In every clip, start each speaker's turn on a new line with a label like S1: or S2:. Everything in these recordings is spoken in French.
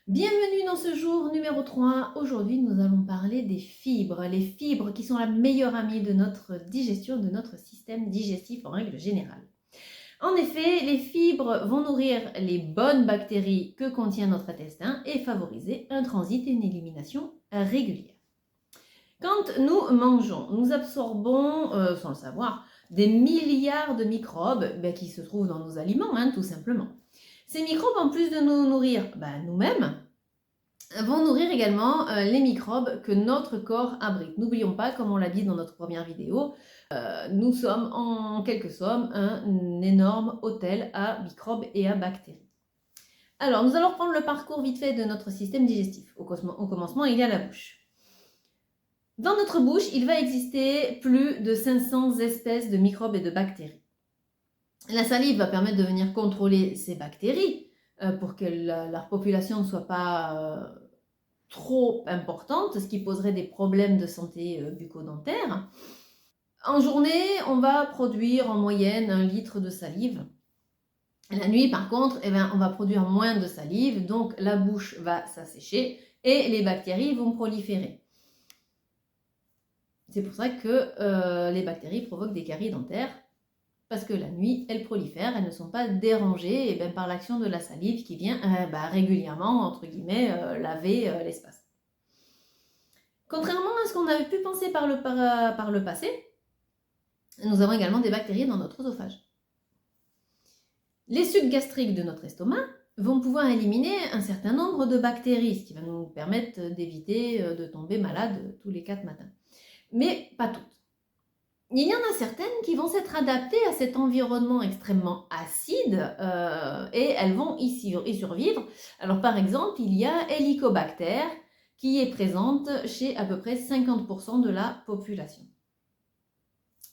S1: Bienvenue dans ce jour numéro 3. Aujourd'hui, nous allons parler des fibres. Les fibres qui sont la meilleure amie de notre digestion, de notre système digestif en règle générale. En effet, les fibres vont nourrir les bonnes bactéries que contient notre intestin et favoriser un transit et une élimination régulière. Quand nous mangeons, nous absorbons, sans le savoir, des milliards de microbes qui se trouvent dans nos aliments, tout simplement. Ces microbes, en plus de nous nourrir nous-mêmes, vont nourrir également les microbes que notre corps abrite. N'oublions pas, comme on l'a dit dans notre première vidéo, nous sommes en quelque somme un énorme hôtel à microbes et à bactéries. Alors, nous allons reprendre le parcours vite fait de notre système digestif. Au commencement, il y a la bouche. Dans notre bouche, il va exister plus de 500 espèces de microbes et de bactéries. La salive va permettre de venir contrôler ces bactéries pour que leur population ne soit pas trop importante, ce qui poserait des problèmes de santé bucco-dentaire. En journée, on va produire en moyenne 1 litre de salive. La nuit, par contre, on va produire moins de salive, donc la bouche va s'assécher et les bactéries vont proliférer. C'est pour ça que les bactéries provoquent des caries dentaires, parce que la nuit, elles prolifèrent, elles ne sont pas dérangées par l'action de la salive qui vient régulièrement, entre guillemets, laver l'espace. Contrairement à ce qu'on avait pu penser par le passé, nous avons également des bactéries dans notre œsophage. Les sucs gastriques de notre estomac vont pouvoir éliminer un certain nombre de bactéries, ce qui va nous permettre d'éviter de tomber malade tous les 4 matins. Mais pas toutes. Il y en a certaines qui vont s'être adaptées à cet environnement extrêmement acide et elles vont y survivre. Alors par exemple, il y a Helicobacter qui est présente chez à peu près 50% de la population.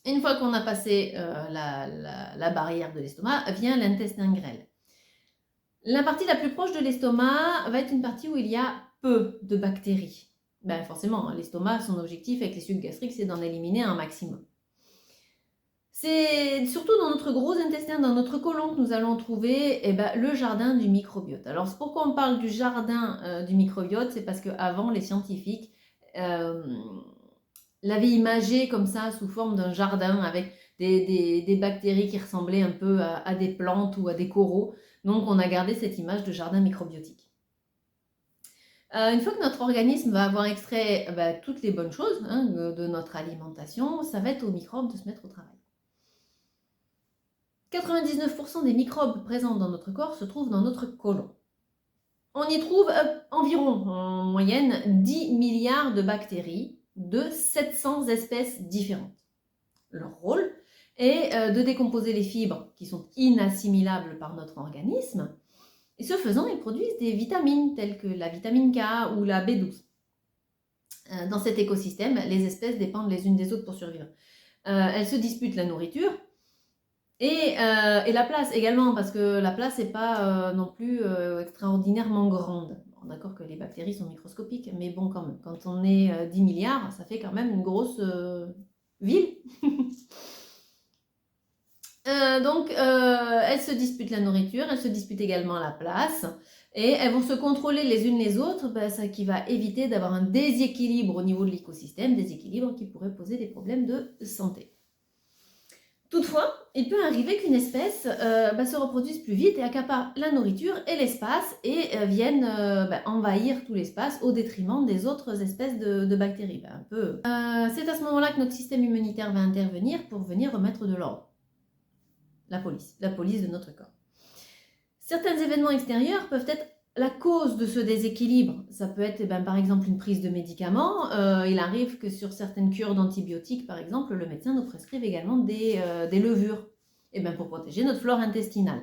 S1: Une fois qu'on a passé la barrière de l'estomac, vient l'intestin grêle. La partie la plus proche de l'estomac va être une partie où il y a peu de bactéries. Forcément, l'estomac, son objectif avec les sucs gastriques, c'est d'en éliminer un maximum. C'est surtout dans notre gros intestin, dans notre côlon, que nous allons trouver le jardin du microbiote. Alors, pourquoi on parle du jardin du microbiote? C'est parce qu'avant, les scientifiques l'avaient imagé comme ça, sous forme d'un jardin, avec des bactéries qui ressemblaient un peu à des plantes ou à des coraux. Donc, on a gardé cette image de jardin microbiotique. Une fois que notre organisme va avoir extrait toutes les bonnes choses de notre alimentation, ça va être aux microbes de se mettre au travail. 99% des microbes présents dans notre corps se trouvent dans notre côlon. On y trouve environ, en moyenne, 10 milliards de bactéries de 700 espèces différentes. Leur rôle est de décomposer les fibres qui sont inassimilables par notre organisme. Et ce faisant, ils produisent des vitamines telles que la vitamine K ou la B12. Dans cet écosystème, les espèces dépendent les unes des autres pour survivre. Elles se disputent la nourriture, et la place également, parce que la place n'est pas non plus extraordinairement grande. Bon, d'accord que les bactéries sont microscopiques, mais bon, quand même, quand on est 10 milliards, ça fait quand même une grosse ville. Donc, elles se disputent la nourriture, elles se disputent également la place, et elles vont se contrôler les unes les autres, ce qui va éviter d'avoir un déséquilibre au niveau de l'écosystème, déséquilibre qui pourrait poser des problèmes de santé. Toutefois, il peut arriver qu'une espèce se reproduise plus vite et accapare la nourriture et l'espace et vienne envahir tout l'espace au détriment des autres espèces de bactéries. C'est à ce moment-là que notre système immunitaire va intervenir pour venir remettre de l'ordre. La police de notre corps. Certains événements extérieurs peuvent être la cause de ce déséquilibre. Ça peut être par exemple une prise de médicaments. Il arrive que sur certaines cures d'antibiotiques, par exemple, le médecin nous prescrive également des levures pour protéger notre flore intestinale.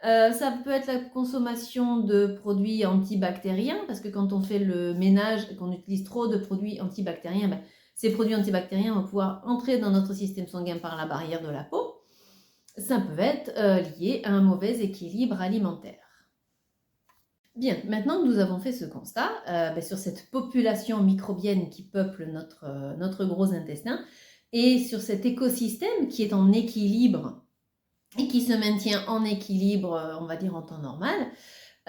S1: Ça peut être la consommation de produits antibactériens, parce que quand on fait le ménage et qu'on utilise trop de produits antibactériens, ces produits antibactériens vont pouvoir entrer dans notre système sanguin par la barrière de la peau. Ça peut être lié à un mauvais équilibre alimentaire. Bien, maintenant que nous avons fait ce constat sur cette population microbienne qui peuple notre gros intestin et sur cet écosystème qui est en équilibre et qui se maintient en équilibre, on va dire en temps normal,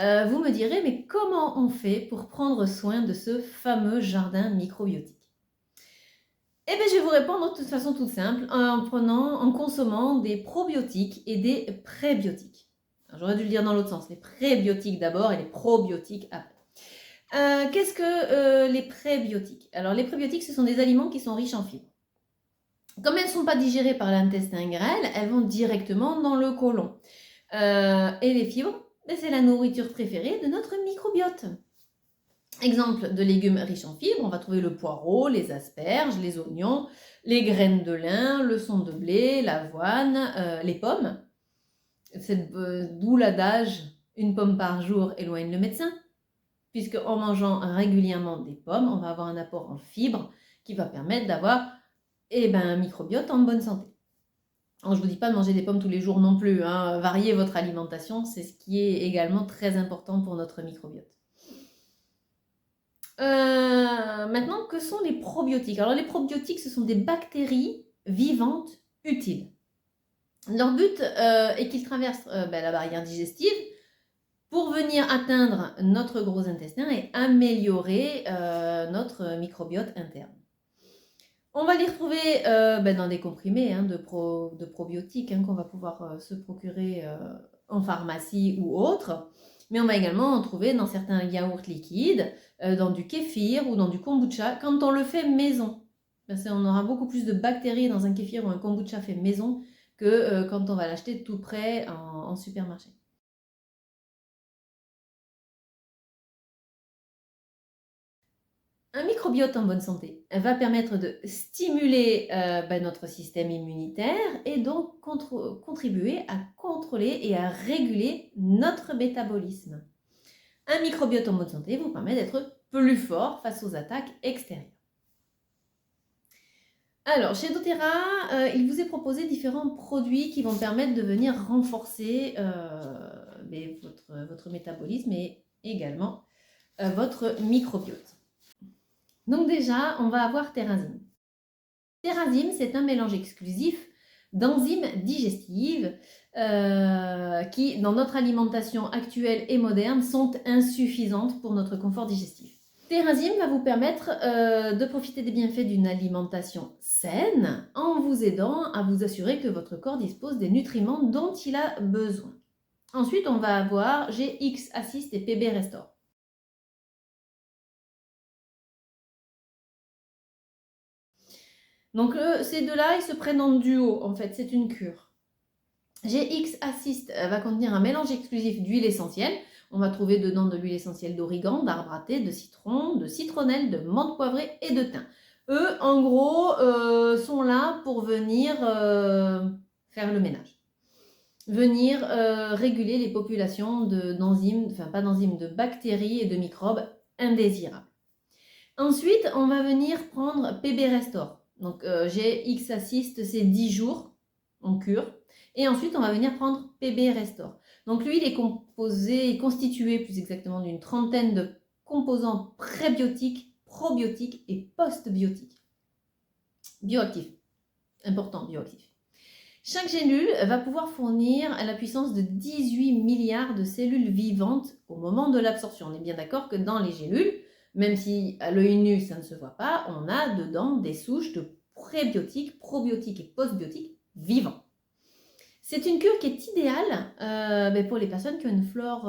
S1: Vous me direz, mais comment on fait pour prendre soin de ce fameux jardin microbiotique? Eh bien, je vais vous répondre de toute façon toute simple, en consommant des probiotiques et des prébiotiques. J'aurais dû le dire dans l'autre sens, les prébiotiques d'abord et les probiotiques après. Qu'est-ce que les prébiotiques? Alors, les prébiotiques, ce sont des aliments qui sont riches en fibres. Comme elles ne sont pas digérées par l'intestin grêle, elles vont directement dans le côlon. Et les fibres, c'est la nourriture préférée de notre microbiote. Exemple de légumes riches en fibres, on va trouver le poireau, les asperges, les oignons, les graines de lin, le son de blé, l'avoine, les pommes. D'où l'adage « une pomme par jour éloigne le médecin », puisque en mangeant régulièrement des pommes, on va avoir un apport en fibres qui va permettre d'avoir un microbiote en bonne santé. Alors, je ne vous dis pas de manger des pommes tous les jours non plus, hein. Variez votre alimentation, c'est ce qui est également très important pour notre microbiote. Maintenant, que sont les probiotiques? Alors, les probiotiques, ce sont des bactéries vivantes utiles. Leur but est qu'ils traversent la barrière digestive pour venir atteindre notre gros intestin et améliorer notre microbiote interne. On va les retrouver dans des comprimés de probiotiques qu'on va pouvoir se procurer en pharmacie ou autre. Mais on va également en trouver dans certains yaourts liquides, dans du kéfir ou dans du kombucha, quand on le fait maison. On aura beaucoup plus de bactéries dans un kéfir ou un kombucha fait maison que quand on va l'acheter tout près en supermarché. Un microbiote en bonne santé va permettre de stimuler notre système immunitaire et donc contribuer à contrôler et à réguler notre métabolisme. Un microbiote en bonne santé vous permet d'être plus fort face aux attaques extérieures. Alors, chez doTERRA, il vous est proposé différents produits qui vont permettre de venir renforcer votre métabolisme et également votre microbiote. Donc déjà, on va avoir Terrazine. Terrazine, c'est un mélange exclusif d'enzymes digestives qui, dans notre alimentation actuelle et moderne, sont insuffisantes pour notre confort digestif. Terrazine va vous permettre de profiter des bienfaits d'une alimentation saine en vous aidant à vous assurer que votre corps dispose des nutriments dont il a besoin. Ensuite, on va avoir GX Assist et PB Restore. Donc ces deux-là, ils se prennent en duo, en fait, c'est une cure. GX Assist va contenir un mélange exclusif d'huile essentielle. On va trouver dedans de l'huile essentielle d'origan, d'arbre à thé, de citron, de citronnelle, de menthe poivrée et de thym. Eux, en gros, sont là pour venir faire le ménage. Venir réguler les populations de bactéries et de microbes indésirables. Ensuite, on va venir prendre PB Restore. Donc, GX Assist, c'est 10 jours en cure. Et ensuite, on va venir prendre PB Restore. Donc, lui, il est constitué plus exactement d'une trentaine de composants prébiotiques, probiotiques et postbiotiques. Bioactifs. Important, bioactifs. Chaque gélule va pouvoir fournir à la puissance de 18 milliards de cellules vivantes au moment de l'absorption. On est bien d'accord que dans les gélules, même si à l'œil nu ça ne se voit pas, on a dedans des souches de prébiotiques, probiotiques et postbiotiques vivants. C'est une cure qui est idéale pour les personnes qui ont une flore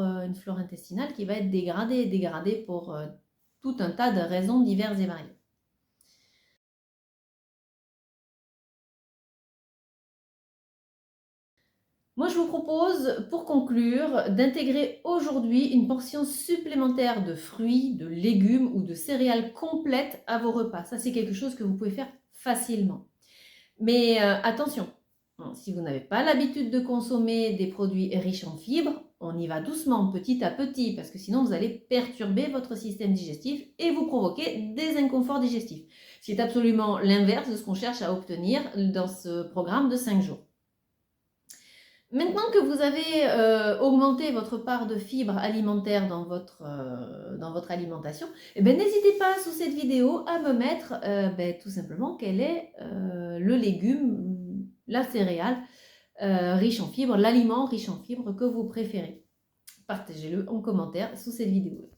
S1: intestinale qui va être dégradée pour tout un tas de raisons diverses et variées. Moi, je vous propose, pour conclure, d'intégrer aujourd'hui une portion supplémentaire de fruits, de légumes ou de céréales complètes à vos repas. Ça, c'est quelque chose que vous pouvez faire facilement. Mais attention, si vous n'avez pas l'habitude de consommer des produits riches en fibres, on y va doucement, petit à petit, parce que sinon vous allez perturber votre système digestif et vous provoquer des inconforts digestifs. C'est absolument l'inverse de ce qu'on cherche à obtenir dans ce programme de 5 jours. Maintenant que vous avez augmenté votre part de fibres alimentaires dans votre alimentation, n'hésitez pas sous cette vidéo à me mettre tout simplement quel est le légume, la céréale riche en fibres, l'aliment riche en fibres que vous préférez. partagez-le en commentaire sous cette vidéo.